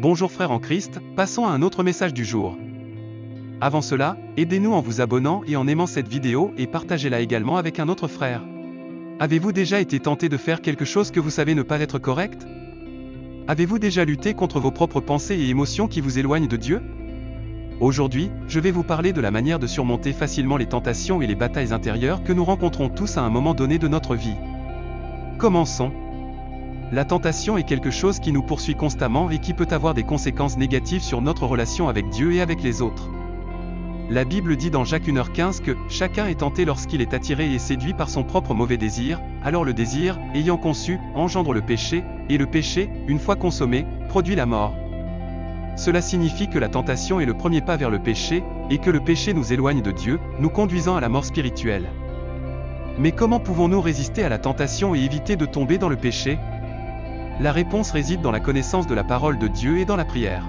Bonjour frères en Christ, passons à un autre message du jour. Avant cela, aidez-nous en vous abonnant et en aimant cette vidéo et partagez-la également avec un autre frère. Avez-vous déjà été tenté de faire quelque chose que vous savez ne pas être correct? Avez-vous déjà lutté contre vos propres pensées et émotions qui vous éloignent de Dieu? Aujourd'hui, je vais vous parler de la manière de surmonter facilement les tentations et les batailles intérieures que nous rencontrons tous à un moment donné de notre vie. Commençons. La tentation est quelque chose qui nous poursuit constamment et qui peut avoir des conséquences négatives sur notre relation avec Dieu et avec les autres. La Bible dit dans Jacques 1h15 que « Chacun est tenté lorsqu'il est attiré et séduit par son propre mauvais désir, alors le désir, ayant conçu, engendre le péché, et le péché, une fois consommé, produit la mort. » Cela signifie que la tentation est le premier pas vers le péché, et que le péché nous éloigne de Dieu, nous conduisant à la mort spirituelle. Mais comment pouvons-nous résister à la tentation et éviter de tomber dans le péché? La réponse réside dans la connaissance de la parole de Dieu et dans la prière.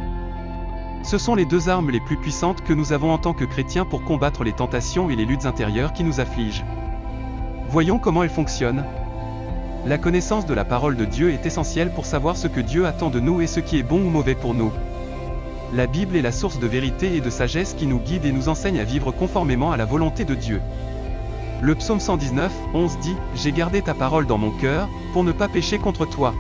Ce sont les deux armes les plus puissantes que nous avons en tant que chrétiens pour combattre les tentations et les luttes intérieures qui nous affligent. Voyons comment elles fonctionnent. La connaissance de la parole de Dieu est essentielle pour savoir ce que Dieu attend de nous et ce qui est bon ou mauvais pour nous. La Bible est la source de vérité et de sagesse qui nous guide et nous enseigne à vivre conformément à la volonté de Dieu. Le psaume 119, 11 dit « J'ai gardé ta parole dans mon cœur, pour ne pas pécher contre toi ».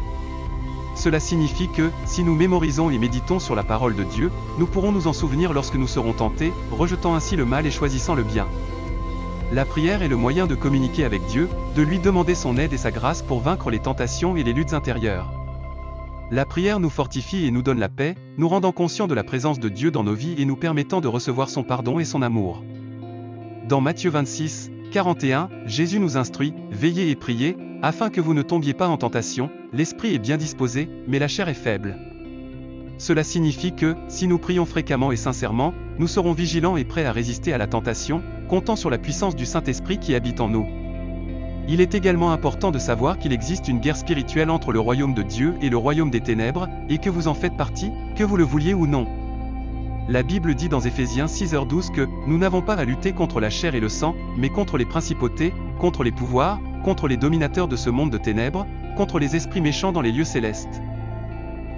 Cela signifie que, si nous mémorisons et méditons sur la parole de Dieu, nous pourrons nous en souvenir lorsque nous serons tentés, rejetant ainsi le mal et choisissant le bien. La prière est le moyen de communiquer avec Dieu, de lui demander son aide et sa grâce pour vaincre les tentations et les luttes intérieures. La prière nous fortifie et nous donne la paix, nous rendant conscients de la présence de Dieu dans nos vies et nous permettant de recevoir son pardon et son amour. Dans Matthieu 26, 41, Jésus nous instruit « Veillez et priez, afin que vous ne tombiez pas en tentation, l'esprit est bien disposé, mais la chair est faible. » Cela signifie que, si nous prions fréquemment et sincèrement, nous serons vigilants et prêts à résister à la tentation, comptant sur la puissance du Saint-Esprit qui habite en nous. Il est également important de savoir qu'il existe une guerre spirituelle entre le royaume de Dieu et le royaume des ténèbres, et que vous en faites partie, que vous le vouliez ou non. La Bible dit dans Éphésiens 6h12 que « Nous n'avons pas à lutter contre la chair et le sang, mais contre les principautés, contre les pouvoirs, contre les dominateurs de ce monde de ténèbres, contre les esprits méchants dans les lieux célestes. »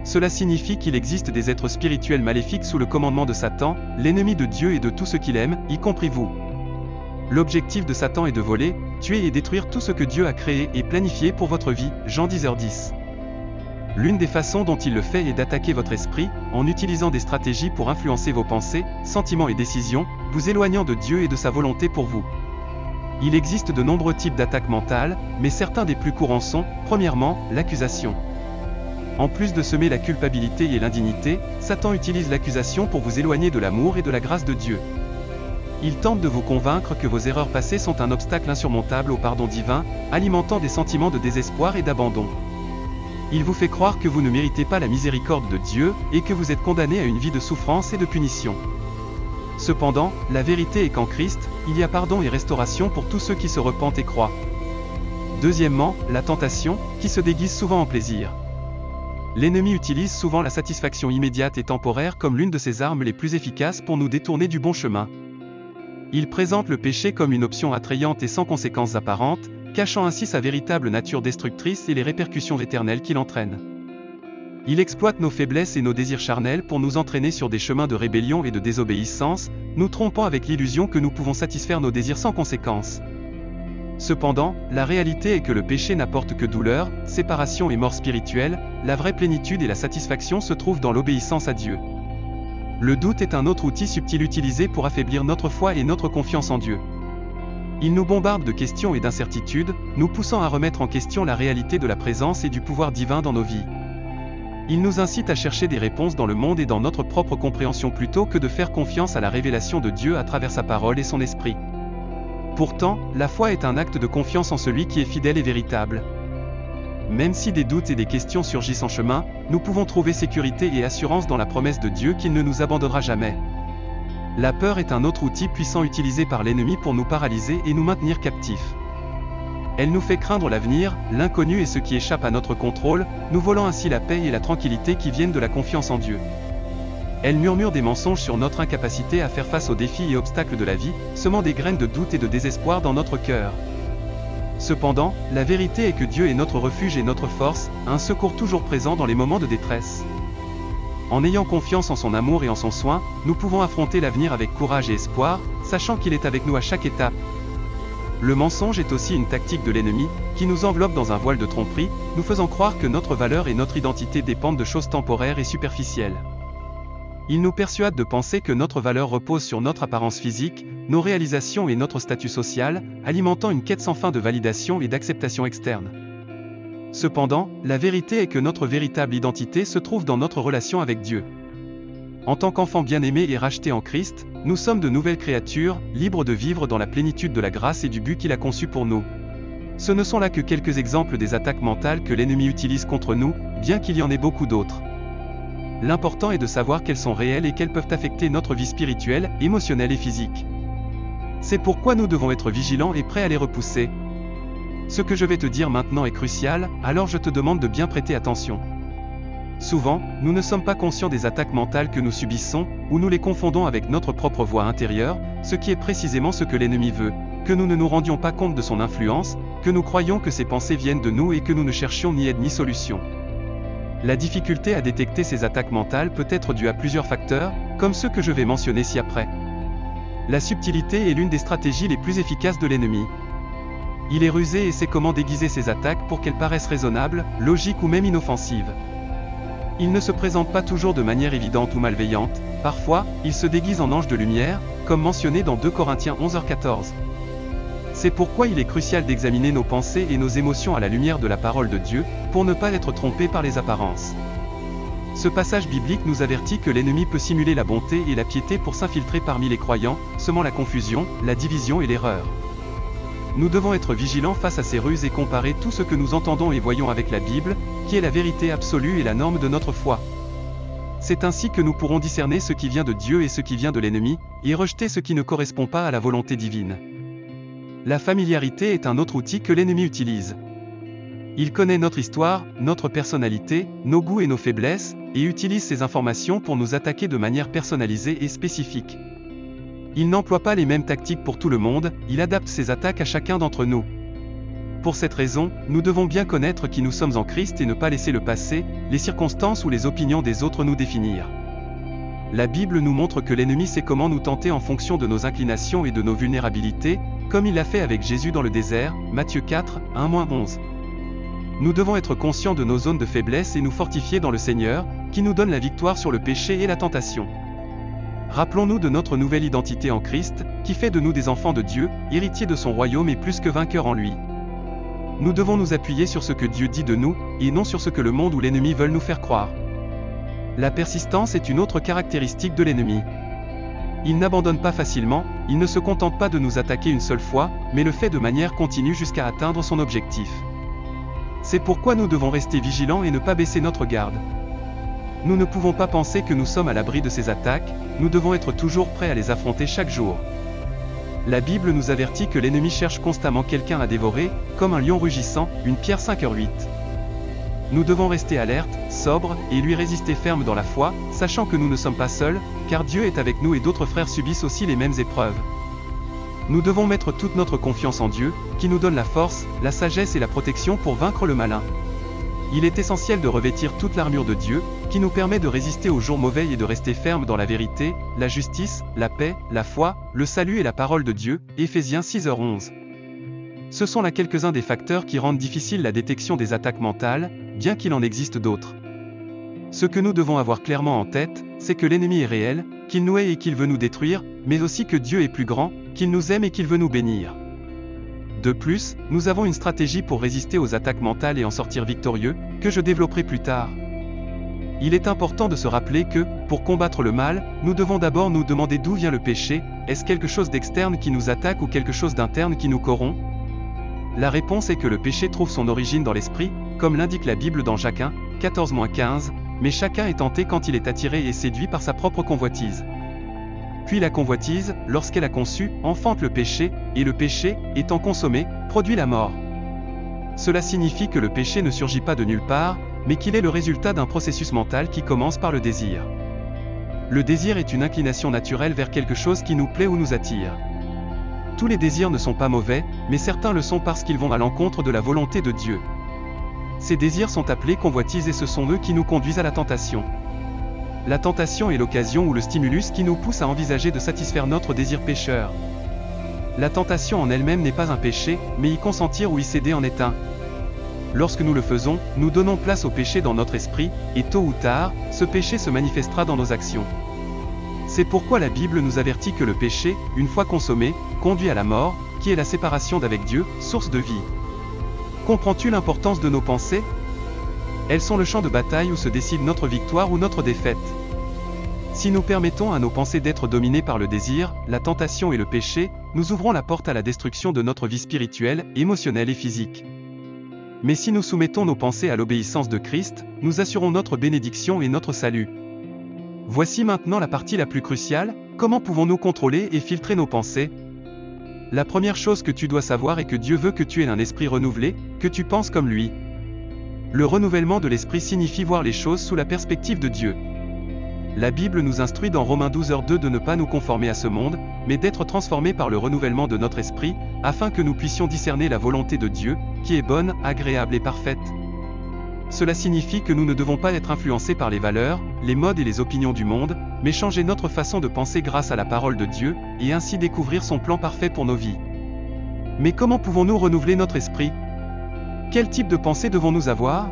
Cela signifie qu'il existe des êtres spirituels maléfiques sous le commandement de Satan, l'ennemi de Dieu et de tout ce qu'il aime, y compris vous. L'objectif de Satan est de voler, tuer et détruire tout ce que Dieu a créé et planifié pour votre vie, Jean 10h10. L'une des façons dont il le fait est d'attaquer votre esprit, en utilisant des stratégies pour influencer vos pensées, sentiments et décisions, vous éloignant de Dieu et de sa volonté pour vous. Il existe de nombreux types d'attaques mentales, mais certains des plus courants sont, premièrement, l'accusation. En plus de semer la culpabilité et l'indignité, Satan utilise l'accusation pour vous éloigner de l'amour et de la grâce de Dieu. Il tente de vous convaincre que vos erreurs passées sont un obstacle insurmontable au pardon divin, alimentant des sentiments de désespoir et d'abandon. Il vous fait croire que vous ne méritez pas la miséricorde de Dieu, et que vous êtes condamné à une vie de souffrance et de punition. Cependant, la vérité est qu'en Christ, il y a pardon et restauration pour tous ceux qui se repentent et croient. Deuxièmement, la tentation, qui se déguise souvent en plaisir. L'ennemi utilise souvent la satisfaction immédiate et temporaire comme l'une de ses armes les plus efficaces pour nous détourner du bon chemin. Il présente le péché comme une option attrayante et sans conséquences apparentes, cachant ainsi sa véritable nature destructrice et les répercussions éternelles qu'il entraîne. Il exploite nos faiblesses et nos désirs charnels pour nous entraîner sur des chemins de rébellion et de désobéissance, nous trompant avec l'illusion que nous pouvons satisfaire nos désirs sans conséquence. Cependant, la réalité est que le péché n'apporte que douleur, séparation et mort spirituelle, la vraie plénitude et la satisfaction se trouvent dans l'obéissance à Dieu. Le doute est un autre outil subtil utilisé pour affaiblir notre foi et notre confiance en Dieu. Il nous bombarde de questions et d'incertitudes, nous poussant à remettre en question la réalité de la présence et du pouvoir divin dans nos vies. Il nous incite à chercher des réponses dans le monde et dans notre propre compréhension plutôt que de faire confiance à la révélation de Dieu à travers sa parole et son esprit. Pourtant, la foi est un acte de confiance en celui qui est fidèle et véritable. Même si des doutes et des questions surgissent en chemin, nous pouvons trouver sécurité et assurance dans la promesse de Dieu qu'il ne nous abandonnera jamais. La peur est un autre outil puissant utilisé par l'ennemi pour nous paralyser et nous maintenir captifs. Elle nous fait craindre l'avenir, l'inconnu et ce qui échappe à notre contrôle, nous volant ainsi la paix et la tranquillité qui viennent de la confiance en Dieu. Elle murmure des mensonges sur notre incapacité à faire face aux défis et obstacles de la vie, semant des graines de doute et de désespoir dans notre cœur. Cependant, la vérité est que Dieu est notre refuge et notre force, un secours toujours présent dans les moments de détresse. En ayant confiance en son amour et en son soin, nous pouvons affronter l'avenir avec courage et espoir, sachant qu'il est avec nous à chaque étape. Le mensonge est aussi une tactique de l'ennemi, qui nous enveloppe dans un voile de tromperie, nous faisant croire que notre valeur et notre identité dépendent de choses temporaires et superficielles. Il nous persuade de penser que notre valeur repose sur notre apparence physique, nos réalisations et notre statut social, alimentant une quête sans fin de validation et d'acceptation externe. Cependant, la vérité est que notre véritable identité se trouve dans notre relation avec Dieu. En tant qu'enfants bien-aimés et rachetés en Christ, nous sommes de nouvelles créatures, libres de vivre dans la plénitude de la grâce et du but qu'il a conçu pour nous. Ce ne sont là que quelques exemples des attaques mentales que l'ennemi utilise contre nous, bien qu'il y en ait beaucoup d'autres. L'important est de savoir qu'elles sont réelles et qu'elles peuvent affecter notre vie spirituelle, émotionnelle et physique. C'est pourquoi nous devons être vigilants et prêts à les repousser. Ce que je vais te dire maintenant est crucial, alors je te demande de bien prêter attention. Souvent, nous ne sommes pas conscients des attaques mentales que nous subissons, ou nous les confondons avec notre propre voix intérieure, ce qui est précisément ce que l'ennemi veut, que nous ne nous rendions pas compte de son influence, que nous croyions que ses pensées viennent de nous et que nous ne cherchions ni aide ni solution. La difficulté à détecter ces attaques mentales peut être due à plusieurs facteurs, comme ceux que je vais mentionner ci-après. La subtilité est l'une des stratégies les plus efficaces de l'ennemi. Il est rusé et sait comment déguiser ses attaques pour qu'elles paraissent raisonnables, logiques ou même inoffensives. Il ne se présente pas toujours de manière évidente ou malveillante, parfois, il se déguise en ange de lumière, comme mentionné dans 2 Corinthiens 11h14. C'est pourquoi il est crucial d'examiner nos pensées et nos émotions à la lumière de la parole de Dieu, pour ne pas être trompé par les apparences. Ce passage biblique nous avertit que l'ennemi peut simuler la bonté et la piété pour s'infiltrer parmi les croyants, semant la confusion, la division et l'erreur. Nous devons être vigilants face à ces ruses et comparer tout ce que nous entendons et voyons avec la Bible, qui est la vérité absolue et la norme de notre foi. C'est ainsi que nous pourrons discerner ce qui vient de Dieu et ce qui vient de l'ennemi, et rejeter ce qui ne correspond pas à la volonté divine. La familiarité est un autre outil que l'ennemi utilise. Il connaît notre histoire, notre personnalité, nos goûts et nos faiblesses, et utilise ces informations pour nous attaquer de manière personnalisée et spécifique. Il n'emploie pas les mêmes tactiques pour tout le monde, il adapte ses attaques à chacun d'entre nous. Pour cette raison, nous devons bien connaître qui nous sommes en Christ et ne pas laisser le passé, les circonstances ou les opinions des autres nous définir. La Bible nous montre que l'ennemi sait comment nous tenter en fonction de nos inclinations et de nos vulnérabilités, comme il l'a fait avec Jésus dans le désert, Matthieu 4, 1-11. Nous devons être conscients de nos zones de faiblesse et nous fortifier dans le Seigneur, qui nous donne la victoire sur le péché et la tentation. Rappelons-nous de notre nouvelle identité en Christ, qui fait de nous des enfants de Dieu, héritiers de son royaume et plus que vainqueurs en lui. Nous devons nous appuyer sur ce que Dieu dit de nous, et non sur ce que le monde ou l'ennemi veulent nous faire croire. La persistance est une autre caractéristique de l'ennemi. Il n'abandonne pas facilement, il ne se contente pas de nous attaquer une seule fois, mais le fait de manière continue jusqu'à atteindre son objectif. C'est pourquoi nous devons rester vigilants et ne pas baisser notre garde. Nous ne pouvons pas penser que nous sommes à l'abri de ces attaques, nous devons être toujours prêts à les affronter chaque jour. La Bible nous avertit que l'ennemi cherche constamment quelqu'un à dévorer, comme un lion rugissant, 1 Pierre 5h8. Nous devons rester alertes, sobres, et lui résister ferme dans la foi, sachant que nous ne sommes pas seuls, car Dieu est avec nous et d'autres frères subissent aussi les mêmes épreuves. Nous devons mettre toute notre confiance en Dieu, qui nous donne la force, la sagesse et la protection pour vaincre le malin. Il est essentiel de revêtir toute l'armure de Dieu, qui nous permet de résister aux jours mauvais et de rester ferme dans la vérité, la justice, la paix, la foi, le salut et la parole de Dieu, Éphésiens 6h11. Ce sont là quelques-uns des facteurs qui rendent difficile la détection des attaques mentales, bien qu'il en existe d'autres. Ce que nous devons avoir clairement en tête, c'est que l'ennemi est réel, qu'il nous hait et qu'il veut nous détruire, mais aussi que Dieu est plus grand, qu'il nous aime et qu'il veut nous bénir. De plus, nous avons une stratégie pour résister aux attaques mentales et en sortir victorieux, que je développerai plus tard. Il est important de se rappeler que, pour combattre le mal, nous devons d'abord nous demander d'où vient le péché, est-ce quelque chose d'externe qui nous attaque ou quelque chose d'interne qui nous corrompt? La réponse est que le péché trouve son origine dans l'esprit, comme l'indique la Bible dans Jacques 1, 14-15, mais chacun est tenté quand il est attiré et séduit par sa propre convoitise. Puis la convoitise, lorsqu'elle a conçu, enfante le péché, et le péché, étant consommé, produit la mort. Cela signifie que le péché ne surgit pas de nulle part, mais qu'il est le résultat d'un processus mental qui commence par le désir. Le désir est une inclination naturelle vers quelque chose qui nous plaît ou nous attire. Tous les désirs ne sont pas mauvais, mais certains le sont parce qu'ils vont à l'encontre de la volonté de Dieu. Ces désirs sont appelés convoitises et ce sont eux qui nous conduisent à la tentation. La tentation est l'occasion ou le stimulus qui nous pousse à envisager de satisfaire notre désir pécheur. La tentation en elle-même n'est pas un péché, mais y consentir ou y céder en est un. Lorsque nous le faisons, nous donnons place au péché dans notre esprit, et tôt ou tard, ce péché se manifestera dans nos actions. C'est pourquoi la Bible nous avertit que le péché, une fois consommé, conduit à la mort, qui est la séparation d'avec Dieu, source de vie. Comprends-tu l'importance de nos pensées? Elles sont le champ de bataille où se décide notre victoire ou notre défaite. Si nous permettons à nos pensées d'être dominées par le désir, la tentation et le péché, nous ouvrons la porte à la destruction de notre vie spirituelle, émotionnelle et physique. Mais si nous soumettons nos pensées à l'obéissance de Christ, nous assurons notre bénédiction et notre salut. Voici maintenant la partie la plus cruciale, comment pouvons-nous contrôler et filtrer nos pensées? La première chose que tu dois savoir est que Dieu veut que tu aies un esprit renouvelé, que tu penses comme lui. Le renouvellement de l'esprit signifie voir les choses sous la perspective de Dieu. La Bible nous instruit dans Romains 12:2 de ne pas nous conformer à ce monde, mais d'être transformés par le renouvellement de notre esprit, afin que nous puissions discerner la volonté de Dieu, qui est bonne, agréable et parfaite. Cela signifie que nous ne devons pas être influencés par les valeurs, les modes et les opinions du monde, mais changer notre façon de penser grâce à la parole de Dieu, et ainsi découvrir son plan parfait pour nos vies. Mais comment pouvons-nous renouveler notre esprit? Quel type de pensée devons-nous avoir?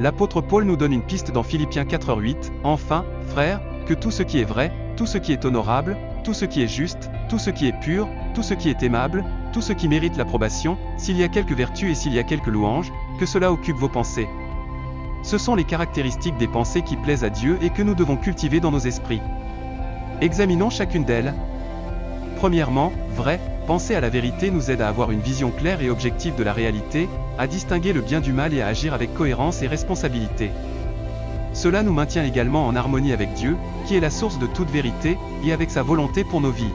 L'apôtre Paul nous donne une piste dans Philippiens 4:8, « Enfin, frères, que tout ce qui est vrai, tout ce qui est honorable, tout ce qui est juste, tout ce qui est pur, tout ce qui est aimable, tout ce qui mérite l'approbation, s'il y a quelque vertu et s'il y a quelque louange, que cela occupe vos pensées. » Ce sont les caractéristiques des pensées qui plaisent à Dieu et que nous devons cultiver dans nos esprits. Examinons chacune d'elles. Premièrement, vrai, penser à la vérité nous aide à avoir une vision claire et objective de la réalité, à distinguer le bien du mal et à agir avec cohérence et responsabilité. Cela nous maintient également en harmonie avec Dieu, qui est la source de toute vérité, et avec sa volonté pour nos vies.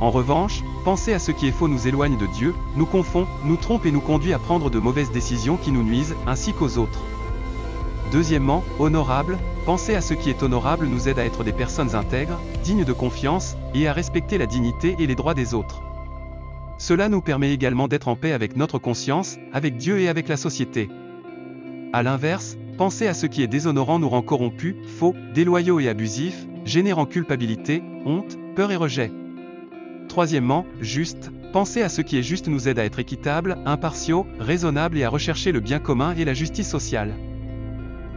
En revanche, penser à ce qui est faux nous éloigne de Dieu, nous confond, nous trompe et nous conduit à prendre de mauvaises décisions qui nous nuisent, ainsi qu'aux autres. Deuxièmement, honorable, penser à ce qui est honorable nous aide à être des personnes intègres, dignes de confiance, et à respecter la dignité et les droits des autres. Cela nous permet également d'être en paix avec notre conscience, avec Dieu et avec la société. À l'inverse, penser à ce qui est déshonorant nous rend corrompus, faux, déloyaux et abusifs, générant culpabilité, honte, peur et rejet. Troisièmement, juste, penser à ce qui est juste nous aide à être équitables, impartiaux, raisonnables et à rechercher le bien commun et la justice sociale.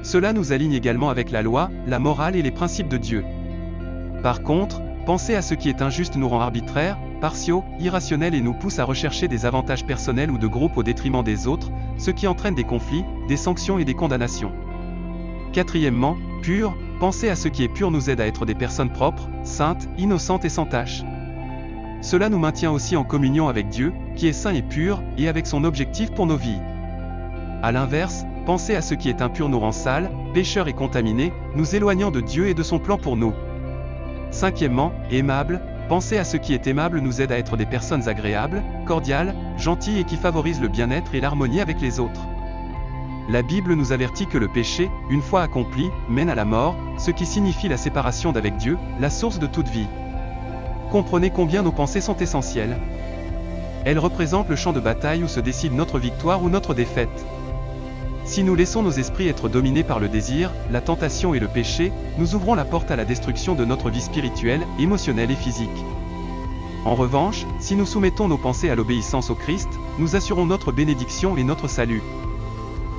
Cela nous aligne également avec la loi, la morale et les principes de Dieu. Par contre, penser à ce qui est injuste nous rend arbitraires, partiaux, irrationnels et nous pousse à rechercher des avantages personnels ou de groupe au détriment des autres, ce qui entraîne des conflits, des sanctions et des condamnations. Quatrièmement, pur, penser à ce qui est pur nous aide à être des personnes propres, saintes, innocentes et sans tache. Cela nous maintient aussi en communion avec Dieu, qui est saint et pur, et avec son objectif pour nos vies. À l'inverse, penser à ce qui est impur nous rend sales, pécheurs et contaminés, nous éloignant de Dieu et de son plan pour nous. Cinquièmement, aimable, penser à ce qui est aimable nous aide à être des personnes agréables, cordiales, gentilles et qui favorisent le bien-être et l'harmonie avec les autres. La Bible nous avertit que le péché, une fois accompli, mène à la mort, ce qui signifie la séparation d'avec Dieu, la source de toute vie. Comprenez combien nos pensées sont essentielles. Elles représentent le champ de bataille où se décide notre victoire ou notre défaite. Si nous laissons nos esprits être dominés par le désir, la tentation et le péché, nous ouvrons la porte à la destruction de notre vie spirituelle, émotionnelle et physique. En revanche, si nous soumettons nos pensées à l'obéissance au Christ, nous assurons notre bénédiction et notre salut.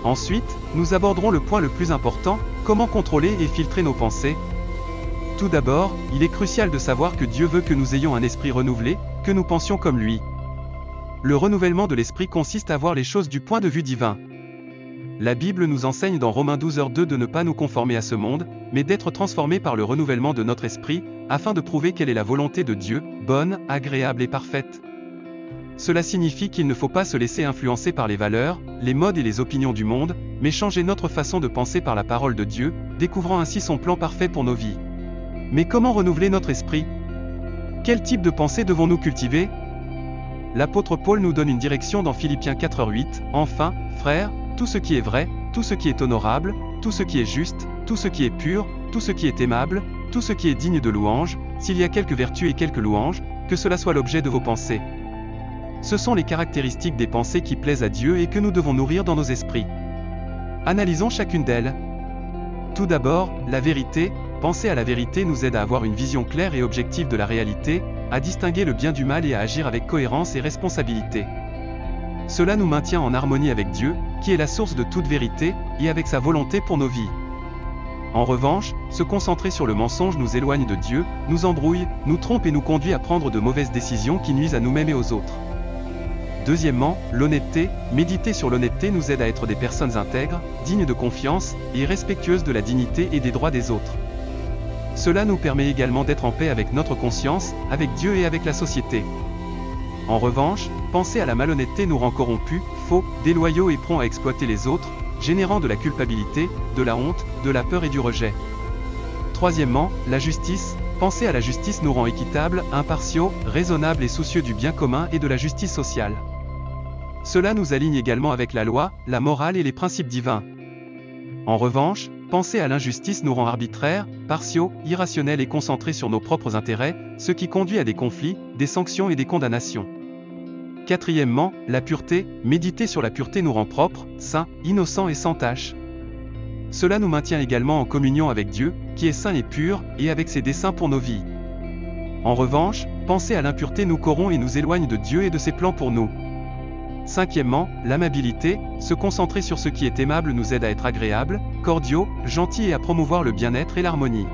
Ensuite, nous aborderons le point le plus important, comment contrôler et filtrer nos pensées. Tout d'abord, il est crucial de savoir que Dieu veut que nous ayons un esprit renouvelé, que nous pensions comme lui. Le renouvellement de l'esprit consiste à voir les choses du point de vue divin. La Bible nous enseigne dans Romains 12:2 de ne pas nous conformer à ce monde, mais d'être transformés par le renouvellement de notre esprit, afin de prouver quelle est la volonté de Dieu, bonne, agréable et parfaite. Cela signifie qu'il ne faut pas se laisser influencer par les valeurs, les modes et les opinions du monde, mais changer notre façon de penser par la parole de Dieu, découvrant ainsi son plan parfait pour nos vies. Mais comment renouveler notre esprit? Quel type de pensée devons-nous cultiver? L'apôtre Paul nous donne une direction dans Philippiens 4:8, « Enfin, frères, tout ce qui est vrai, tout ce qui est honorable, tout ce qui est juste, tout ce qui est pur, tout ce qui est aimable, tout ce qui est digne de louange, s'il y a quelque vertu et quelque louange, que cela soit l'objet de vos pensées. » Ce sont les caractéristiques des pensées qui plaisent à Dieu et que nous devons nourrir dans nos esprits. Analysons chacune d'elles. Tout d'abord, la vérité. Penser à la vérité nous aide à avoir une vision claire et objective de la réalité, à distinguer le bien du mal et à agir avec cohérence et responsabilité. Cela nous maintient en harmonie avec Dieu, qui est la source de toute vérité, et avec sa volonté pour nos vies. En revanche, se concentrer sur le mensonge nous éloigne de Dieu, nous embrouille, nous trompe et nous conduit à prendre de mauvaises décisions qui nuisent à nous-mêmes et aux autres. Deuxièmement, l'honnêteté. Méditer sur l'honnêteté nous aide à être des personnes intègres, dignes de confiance, et respectueuses de la dignité et des droits des autres. Cela nous permet également d'être en paix avec notre conscience, avec Dieu et avec la société. En revanche, penser à la malhonnêteté nous rend corrompus, faux, déloyaux et prompts à exploiter les autres, générant de la culpabilité, de la honte, de la peur et du rejet. Troisièmement, la justice. Penser à la justice nous rend équitables, impartiaux, raisonnables et soucieux du bien commun et de la justice sociale. Cela nous aligne également avec la loi, la morale et les principes divins. En revanche, penser à l'injustice nous rend arbitraires, partiaux, irrationnels et concentrés sur nos propres intérêts, ce qui conduit à des conflits, des sanctions et des condamnations. Quatrièmement, la pureté. Méditer sur la pureté nous rend propres, saints, innocents et sans tache. Cela nous maintient également en communion avec Dieu, qui est saint et pur, et avec ses desseins pour nos vies. En revanche, penser à l'impureté nous corrompt et nous éloigne de Dieu et de ses plans pour nous. Cinquièmement, l'amabilité. Se concentrer sur ce qui est aimable nous aide à être agréables, cordiaux, gentils et à promouvoir le bien-être et l'harmonie.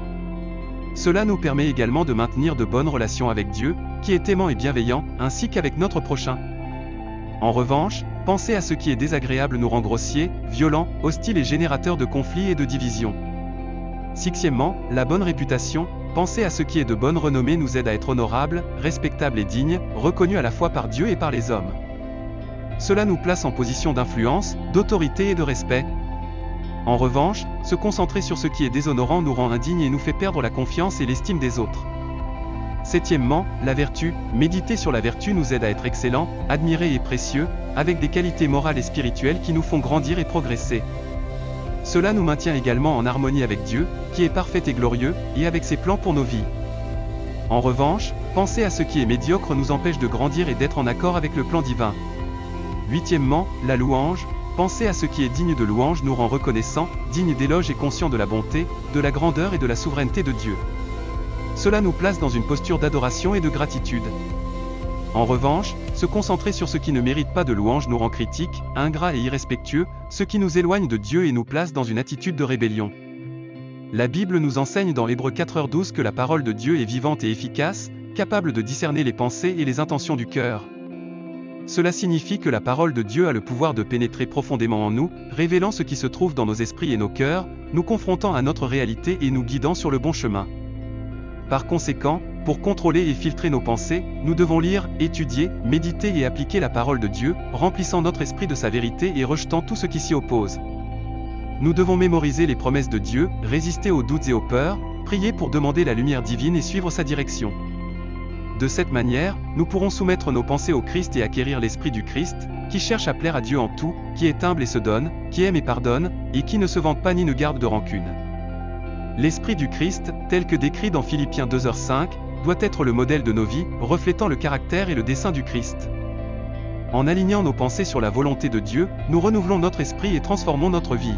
Cela nous permet également de maintenir de bonnes relations avec Dieu, qui est aimant et bienveillant, ainsi qu'avec notre prochain. En revanche, penser à ce qui est désagréable nous rend grossiers, violents, hostiles et générateurs de conflits et de divisions. Sixièmement, la bonne réputation. Penser à ce qui est de bonne renommée nous aide à être honorables, respectables et dignes, reconnus à la fois par Dieu et par les hommes. Cela nous place en position d'influence, d'autorité et de respect. En revanche, se concentrer sur ce qui est déshonorant nous rend indignes et nous fait perdre la confiance et l'estime des autres. Septièmement, la vertu. Méditer sur la vertu nous aide à être excellents, admirés et précieux, avec des qualités morales et spirituelles qui nous font grandir et progresser. Cela nous maintient également en harmonie avec Dieu, qui est parfait et glorieux, et avec ses plans pour nos vies. En revanche, penser à ce qui est médiocre nous empêche de grandir et d'être en accord avec le plan divin. Huitièmement, la louange. Penser à ce qui est digne de louange nous rend reconnaissants, dignes d'éloge et conscients de la bonté, de la grandeur et de la souveraineté de Dieu. Cela nous place dans une posture d'adoration et de gratitude. En revanche, se concentrer sur ce qui ne mérite pas de louange nous rend critiques, ingrats et irrespectueux, ce qui nous éloigne de Dieu et nous place dans une attitude de rébellion. La Bible nous enseigne dans Hébreux 4h12 que la parole de Dieu est vivante et efficace, capable de discerner les pensées et les intentions du cœur. Cela signifie que la parole de Dieu a le pouvoir de pénétrer profondément en nous, révélant ce qui se trouve dans nos esprits et nos cœurs, nous confrontant à notre réalité et nous guidant sur le bon chemin. Par conséquent, pour contrôler et filtrer nos pensées, nous devons lire, étudier, méditer et appliquer la parole de Dieu, remplissant notre esprit de sa vérité et rejetant tout ce qui s'y oppose. Nous devons mémoriser les promesses de Dieu, résister aux doutes et aux peurs, prier pour demander la lumière divine et suivre sa direction. De cette manière, nous pourrons soumettre nos pensées au Christ et acquérir l'esprit du Christ, qui cherche à plaire à Dieu en tout, qui est humble et se donne, qui aime et pardonne, et qui ne se vante pas ni ne garde de rancune. L'esprit du Christ, tel que décrit dans Philippiens 2h5, doit être le modèle de nos vies, reflétant le caractère et le dessein du Christ. En alignant nos pensées sur la volonté de Dieu, nous renouvelons notre esprit et transformons notre vie.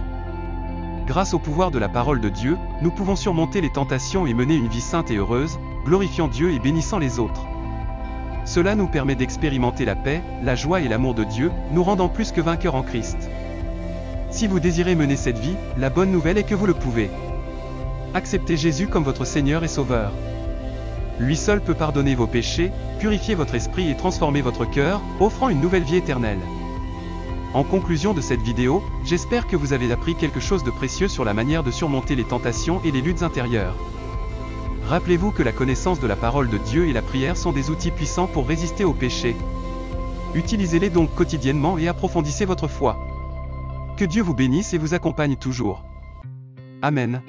Grâce au pouvoir de la parole de Dieu, nous pouvons surmonter les tentations et mener une vie sainte et heureuse, glorifiant Dieu et bénissant les autres. Cela nous permet d'expérimenter la paix, la joie et l'amour de Dieu, nous rendant plus que vainqueurs en Christ. Si vous désirez mener cette vie, la bonne nouvelle est que vous le pouvez. Acceptez Jésus comme votre Seigneur et Sauveur. Lui seul peut pardonner vos péchés, purifier votre esprit et transformer votre cœur, offrant une nouvelle vie éternelle. En conclusion de cette vidéo, j'espère que vous avez appris quelque chose de précieux sur la manière de surmonter les tentations et les luttes intérieures. Rappelez-vous que la connaissance de la parole de Dieu et la prière sont des outils puissants pour résister au péché. Utilisez-les donc quotidiennement et approfondissez votre foi. Que Dieu vous bénisse et vous accompagne toujours. Amen.